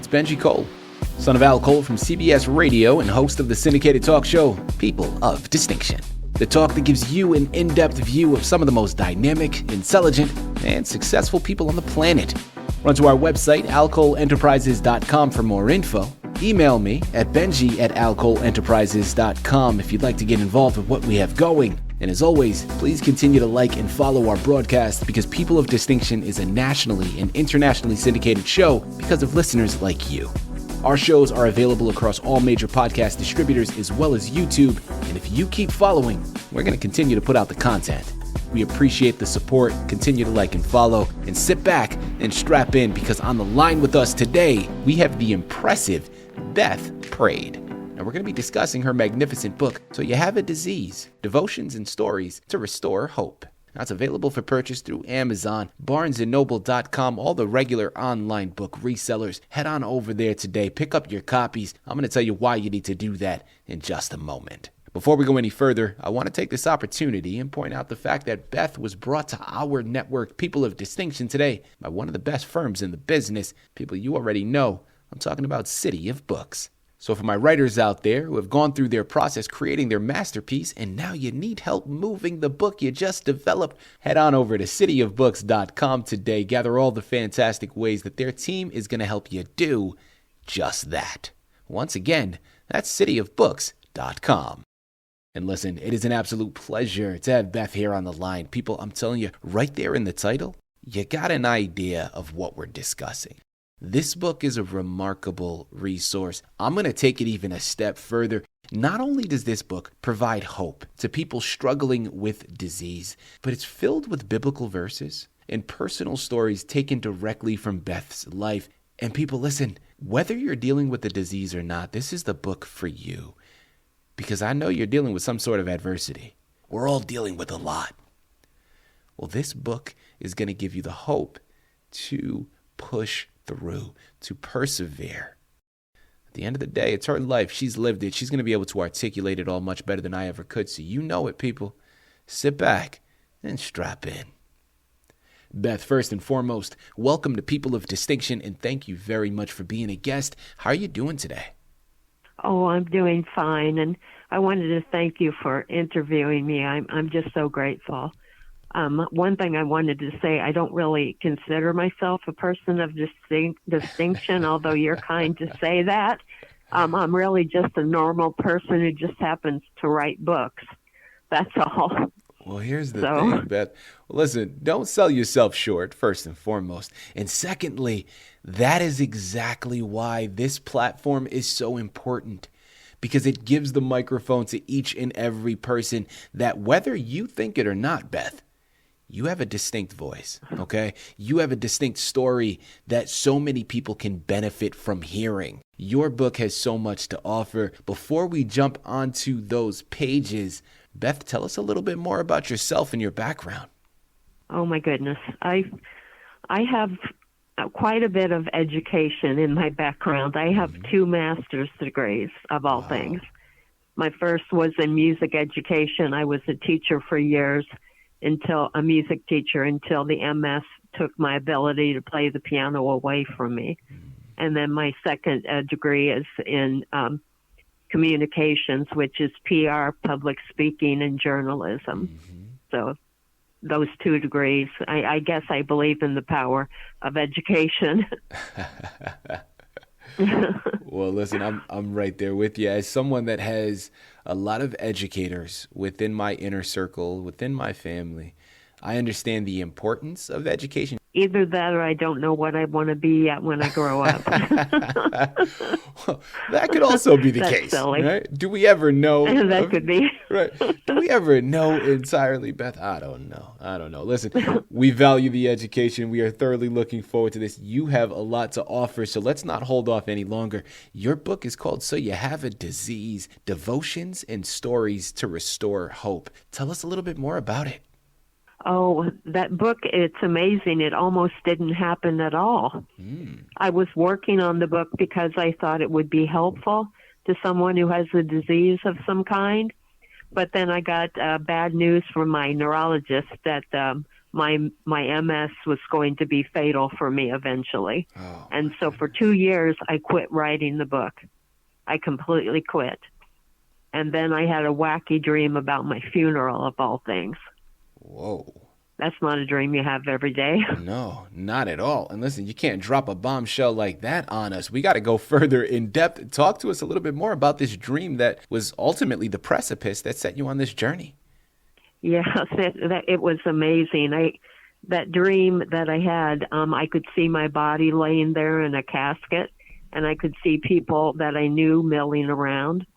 It's Benji Cole, son of Al Cole from CBS Radio and host of the syndicated talk show, People of Distinction. The talk that gives you an in-depth view of some of the most dynamic, intelligent, and successful people on the planet. Run to our website, alcoleenterprises.com for more info. Email me at benji@alcoleenterprises.com if you'd like to get involved with what we have going. And as always, please continue to like and follow our broadcast because People of Distinction is a nationally and internationally syndicated show because of listeners like you. Our shows are available across all major podcast distributors as well as YouTube. And if you keep following, we're going to continue to put out the content. We appreciate the support. Continue to like and follow and sit back and strap in because on the line with us today, we have the impressive Beth Praed. And we're going to be discussing her magnificent book, So You Have a Disease, Devotions and Stories to Restore Hope. Now it's available for purchase through Amazon, barnesandnoble.com, all the regular online book resellers. Head on over there today. Pick up your copies. I'm going to tell you why you need to do that in just a moment. Before we go any further, I want to take this opportunity and point out the fact that Beth was brought to our network, People of Distinction, today by one of the best firms in the business, people you already know. I'm talking about CITI of Books. So for my writers out there who have gone through their process creating their masterpiece and now you need help moving the book you just developed, head on over to cityofbooks.com today. Gather all the fantastic ways that their team is going to help you do just that. Once again, that's cityofbooks.com. And listen, it is an absolute pleasure to have Beth here on the line. People, I'm telling you, right there in the title, you got an idea of what we're discussing. This book is a remarkable resource. I'm going to take it even a step further. Not only does this book provide hope to people struggling with disease, but it's filled with biblical verses and personal stories taken directly from Beth's life. And people, listen, whether you're dealing with the disease or not, this is the book for you. Because I know you're dealing with some sort of adversity. We're all dealing with a lot. Well, this book is going to give you the hope to push through, to persevere. At the end of the day, it's her life. She's lived it. She's going to be able to articulate it all much better than I ever could. So you know it, people. Sit back and strap in. Beth, first and foremost, welcome to People of Distinction, and thank you very much for being a guest. How are you doing today? Oh, I'm doing fine, and I wanted to thank you for interviewing me. I'm just so grateful. One thing I wanted to say, I don't really consider myself a person of distinction, although you're kind to say that. I'm really just a normal person who just happens to write books. That's all. Well, here's the thing, Beth. Well, listen, don't sell yourself short, first and foremost. And secondly, that is exactly why this platform is so important. Because it gives the microphone to each and every person that whether you think it or not, Beth, you have a distinct voice, okay? You have a distinct story that so many people can benefit from hearing. Your book has so much to offer. Before we jump onto those pages, Beth, tell us a little bit more about yourself and your background. Oh, my goodness. I have quite a bit of education in my background. I have 2 master's degrees, of all things. My first was in music education. I was a teacher for years, until the MS took my ability to play the piano away from me. And then my second degree is in communications, which is PR, public speaking, and journalism. So those 2 degrees, I guess I believe in the power of education. Well, listen, I'm right there with you. As someone that has a lot of educators within my inner circle, within my family, I understand the importance of education. Either that or I don't know what I want to be at when I grow up. Well, that could also be the That's case. Silly. Right? Do we ever know? That could be. Right. Do we ever know entirely, Beth? I don't know. Listen, we value the education. We are thoroughly looking forward to this. You have a lot to offer, so let's not hold off any longer. Your book is called So You Have a Disease, Devotions and Stories to Restore Hope. Tell us a little bit more about it. Oh, that book, it's amazing. It almost didn't happen at all. I was working on the book because I thought it would be helpful to someone who has a disease of some kind. But then I got bad news from my neurologist that my MS was going to be fatal for me eventually. Oh, and so for 2 years, I quit writing the book. I completely quit. And then I had a wacky dream about my funeral, of all things. whoa. That's not a dream you have every day. No, not at all. And listen, you can't drop a bombshell like that on us. We got to go further in depth. Talk to us a little bit more about this dream that was ultimately the precipice that set you on this journey. Yes, it was amazing. That dream that I had, I could see my body laying there in a casket, and I could see people that I knew milling around.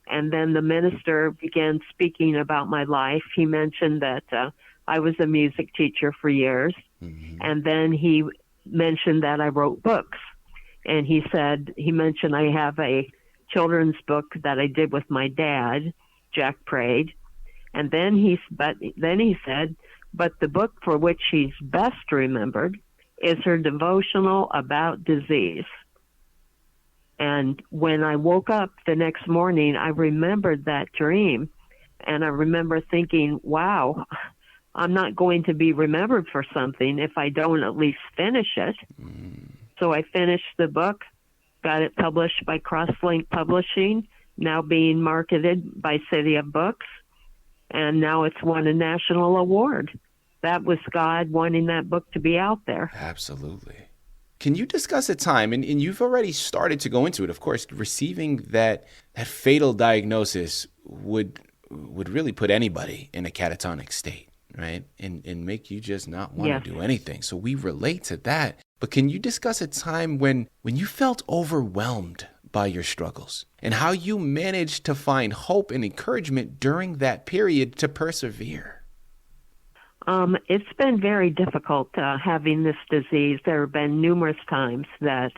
And then the minister began speaking about my life. He mentioned that I was a music teacher for years. Mm-hmm. And then he mentioned that I wrote books. And he mentioned I have a children's book that I did with my dad, Jack Praed. And then he said, but the book for which he's best remembered is her devotional about disease. And when I woke up the next morning, I remembered that dream. And I remember thinking, wow, I'm not going to be remembered for something if I don't at least finish it. Mm. So I finished the book, got it published by Crosslink Publishing, now being marketed by CITI of Books, and now it's won a national award. That was God wanting that book to be out there. Absolutely. Can you discuss a time, and you've already started to go into it, of course, receiving that fatal diagnosis would really put anybody in a catatonic state, right? And make you just not want to do anything. So we relate to that. But can you discuss a time when you felt overwhelmed by your struggles and how you managed to find hope and encouragement during that period to persevere? It's been very difficult having this disease. There have been numerous times that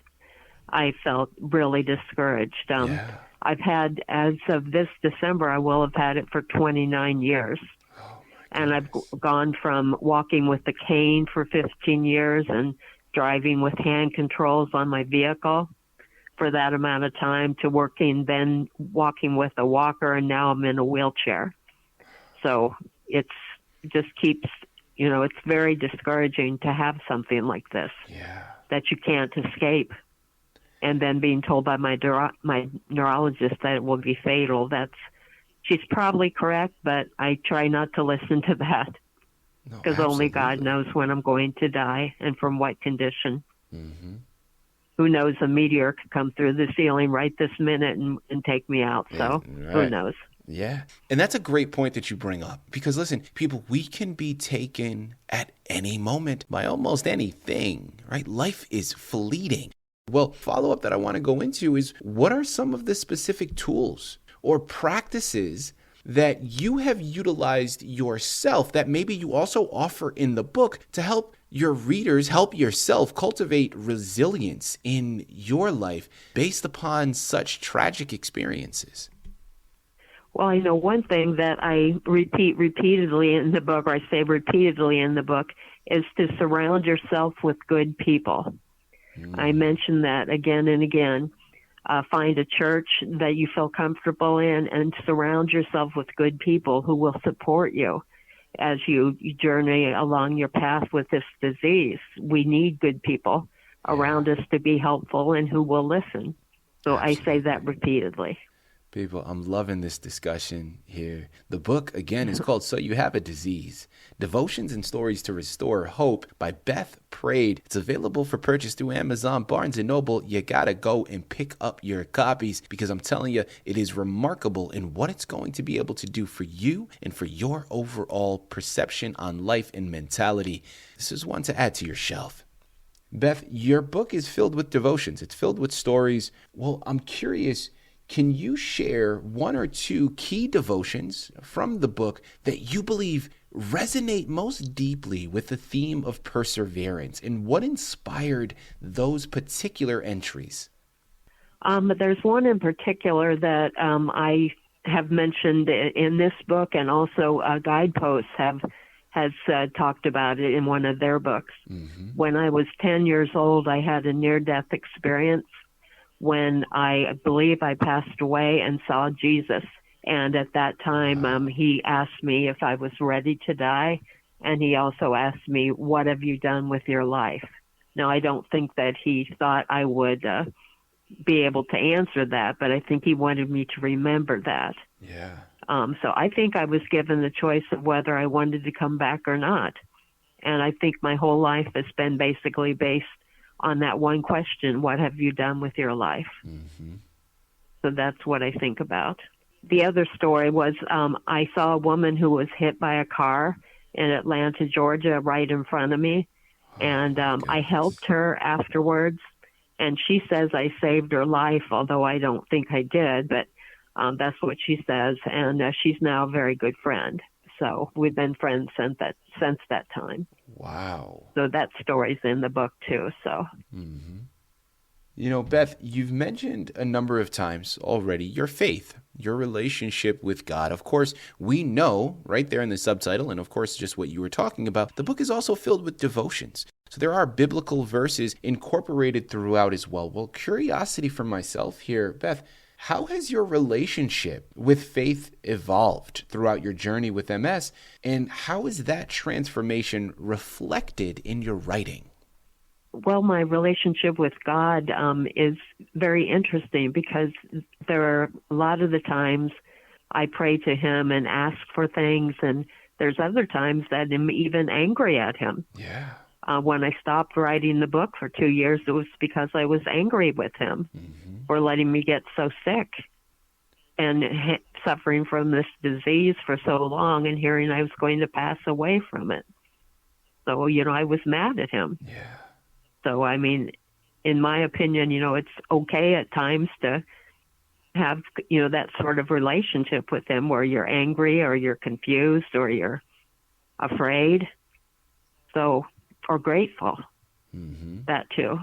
I felt really discouraged. I've had, as of this December, I will have had it for 29 years. And I've gone from walking with a cane for 15 years and driving with hand controls on my vehicle for that amount of time to walking with a walker, and now I'm in a wheelchair. So it's very discouraging to have something like this that you can't escape. And then being told by my neurologist that it will be fatal, she's probably correct, but I try not to listen to that because only God knows when I'm going to die and from what condition. Mm-hmm. Who knows, a meteor could come through the ceiling right this minute and take me out. So Who knows? Yeah. And that's a great point that you bring up because, listen, people, we can be taken at any moment by almost anything, right? Life is fleeting. Well, follow-up that I want to go into is, what are some of the specific tools or practices that you have utilized yourself that maybe you also offer in the book to help your readers, help yourself cultivate resilience in your life based upon such tragic experiences? Well, I know one thing that I repeat repeatedly in the book, or I say repeatedly in the book, is to surround yourself with good people. I mention that again and again. Find a church that you feel comfortable in and surround yourself with good people who will support you as you journey along your path with this disease. We need good people around us to be helpful and who will listen. So Absolutely. I say that repeatedly. People, I'm loving this discussion here. The book, again, is called So You Have a Disease, Devotions and Stories to Restore Hope by Beth Praed. It's available for purchase through Amazon, Barnes & Noble. You got to go and pick up your copies because I'm telling you, it is remarkable in what it's going to be able to do for you and for your overall perception on life and mentality. This is one to add to your shelf. Beth, your book is filled with devotions. It's filled with stories. Well, I'm curious, can you share one or two key devotions from the book that you believe resonate most deeply with the theme of perseverance, and what inspired those particular entries? There's one in particular that I have mentioned in this book, and also Guideposts has talked about it in one of their books. Mm-hmm. When I was 10 years old, I had a near-death experience when I believe I passed away and saw Jesus. And at that time, he asked me if I was ready to die. And he also asked me, what have you done with your life? Now, I don't think that he thought I would be able to answer that, but I think he wanted me to remember that. Yeah. So I think I was given the choice of whether I wanted to come back or not. And I think my whole life has been basically based on that one question, what have you done with your life? Mm-hmm. So that's what I think about. The other story was I saw a woman who was hit by a car in Atlanta, Georgia, right in front of me. And I helped her afterwards. And she says I saved her life, although I don't think I did. But that's what she says. And she's now a very good friend. So we've been friends since that time. Wow. So that story's in the book, too. So. Mm-hmm. You know, Beth, you've mentioned a number of times already your faith, your relationship with God. Of course, we know right there in the subtitle, and of course, just what you were talking about, the book is also filled with devotions. So there are biblical verses incorporated throughout as well. Well, curiosity for myself here, Beth, how has your relationship with faith evolved throughout your journey with MS, and how is that transformation reflected in your writing? Well, my relationship with God is very interesting because there are a lot of the times I pray to him and ask for things, and there's other times that I'm even angry at him. Yeah. When I stopped writing the book for 2 years, it was because I was angry with him for letting me get so sick and suffering from this disease for so long and hearing I was going to pass away from it. So, I was mad at him. Yeah. So, I mean, in my opinion, it's okay at times to have, that sort of relationship with him where you're angry or you're confused or you're afraid. So, or grateful. Mm-hmm. That too.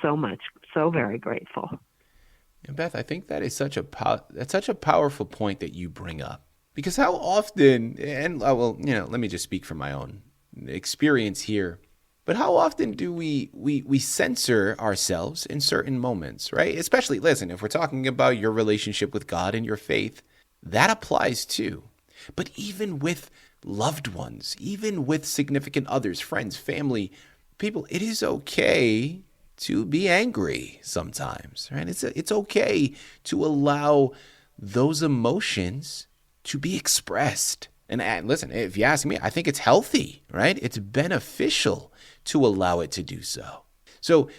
So much, so very grateful. And Beth, I think that is that's such a powerful point that you bring up. Because how often, and let me just speak from my own experience here, but how often do we censor ourselves in certain moments, right? Especially, listen, if we're talking about your relationship with God and your faith, that applies too. But even with loved ones, even with significant others, friends, family, people, it is okay to be angry sometimes, right? It's okay to allow those emotions to be expressed. And listen, if you ask me, I think it's healthy, right? It's beneficial to allow it to do so. So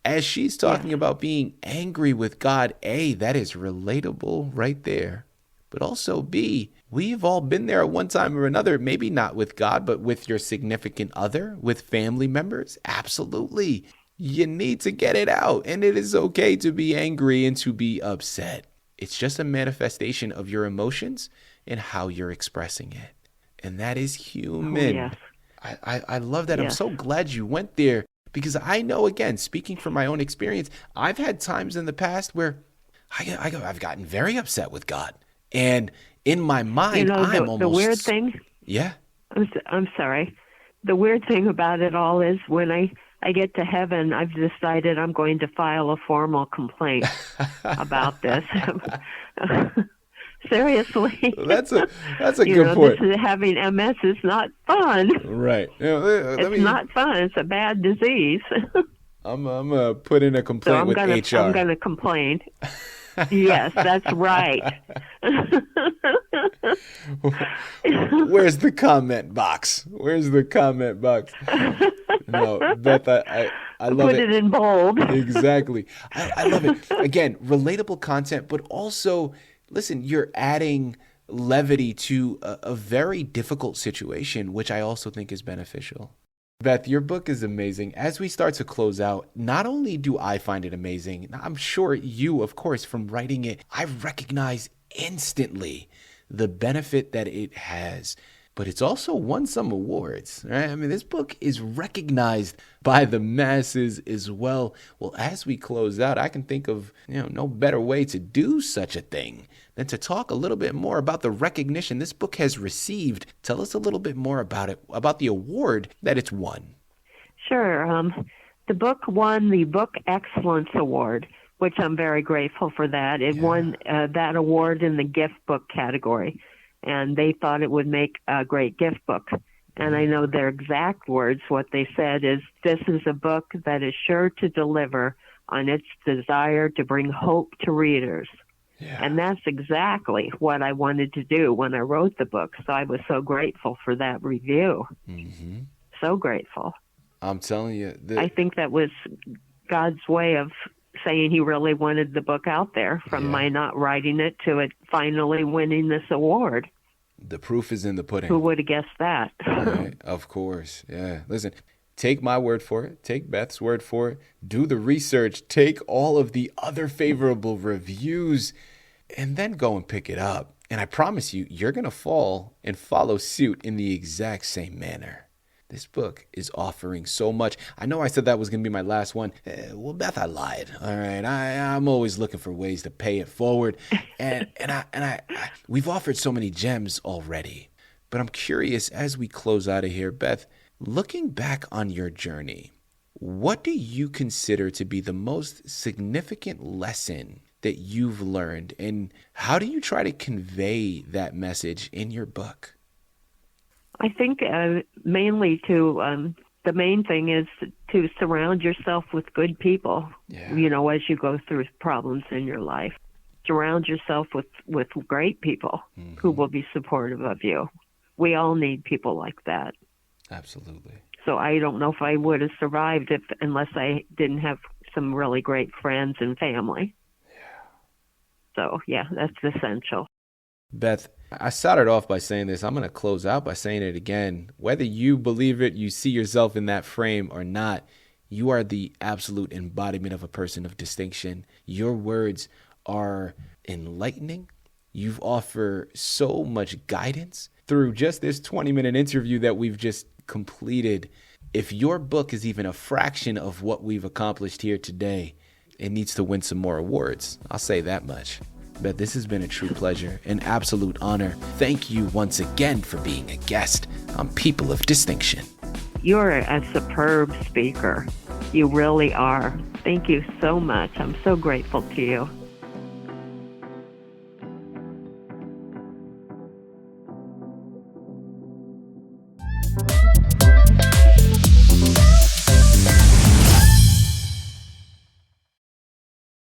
as she's talking about being angry with God, A, that is relatable right there. But also B, we've all been there at one time or another, maybe not with God, but with your significant other, with family members. Absolutely. You need to get it out. And it is okay to be angry and to be upset. It's just a manifestation of your emotions and how you're expressing it. And that is human. Oh, yes. I love that. Yes. I'm so glad you went there because I know, again, speaking from my own experience, I've had times in the past where I've gotten very upset with God. And in my mind, I'm almost... The weird thing... Yeah? I'm sorry. The weird thing about it all is when I get to heaven, I've decided I'm going to file a formal complaint about this. Seriously. That's a good point. Having MS is not fun. Right. It's not fun. It's a bad disease. I'm going to put in a complaint with HR. I'm going to complain. Yes, that's right. Where's the comment box? No, Beth, I love it. Put it in bold. Exactly. I love it. Again, relatable content, but also, listen, you're adding levity to a very difficult situation, which I also think is beneficial. Beth, your book is amazing. As we start to close out, not only do I find it amazing, I'm sure you, of course, from writing it, I recognize instantly the benefit that it has. But it's also won some awards, right? I mean, this book is recognized by the masses as well. Well, as we close out, I can think of no better way to do such a thing than to talk a little bit more about the recognition this book has received. Tell us a little bit more about it, about the award that it's won. Sure. The book won the Book Excellence Award, which I'm very grateful for that. It won that award in the gift book category. And they thought it would make a great gift book. And I know their exact words. What they said is, this is a book that is sure to deliver on its desire to bring hope to readers. Yeah. And that's exactly what I wanted to do when I wrote the book. So I was so grateful for that review. Mm-hmm. So grateful. I'm telling you. I think that was God's way of saying he really wanted the book out there, from my not writing it to it finally winning this award. The proof is in the pudding. Who would have guessed that? Right, of course. Yeah. Listen, take my word for it. Take Beth's word for it. Do the research. Take all of the other favorable reviews and then go and pick it up. And I promise you, you're going to fall and follow suit in the exact same manner. This book is offering so much. I know I said that was going to be my last one. Well, Beth, I lied. All right. I'm always looking for ways to pay it forward. And we've offered so many gems already. But I'm curious, as we close out of here, Beth, looking back on your journey, what do you consider to be the most significant lesson that you've learned? And how do you try to convey that message in your book? I think mainly the main thing is to surround yourself with good people, as you go through problems in your life. Surround yourself with great people who will be supportive of you. We all need people like that. Absolutely. So I don't know if I would have survived unless I didn't have some really great friends and family. So, that's essential. Beth, I started off by saying this. I'm going to close out by saying it again. Whether you believe it, you see yourself in that frame or not, you are the absolute embodiment of a person of distinction. Your words are enlightening. You've offered so much guidance through just this 20-minute interview that we've just completed. If your book is even a fraction of what we've accomplished here today, it needs to win some more awards. I'll say that much. Beth, this has been a true pleasure, an absolute honor. Thank you once again for being a guest on People of Distinction. You're a superb speaker. You really are. Thank you so much. I'm so grateful to you.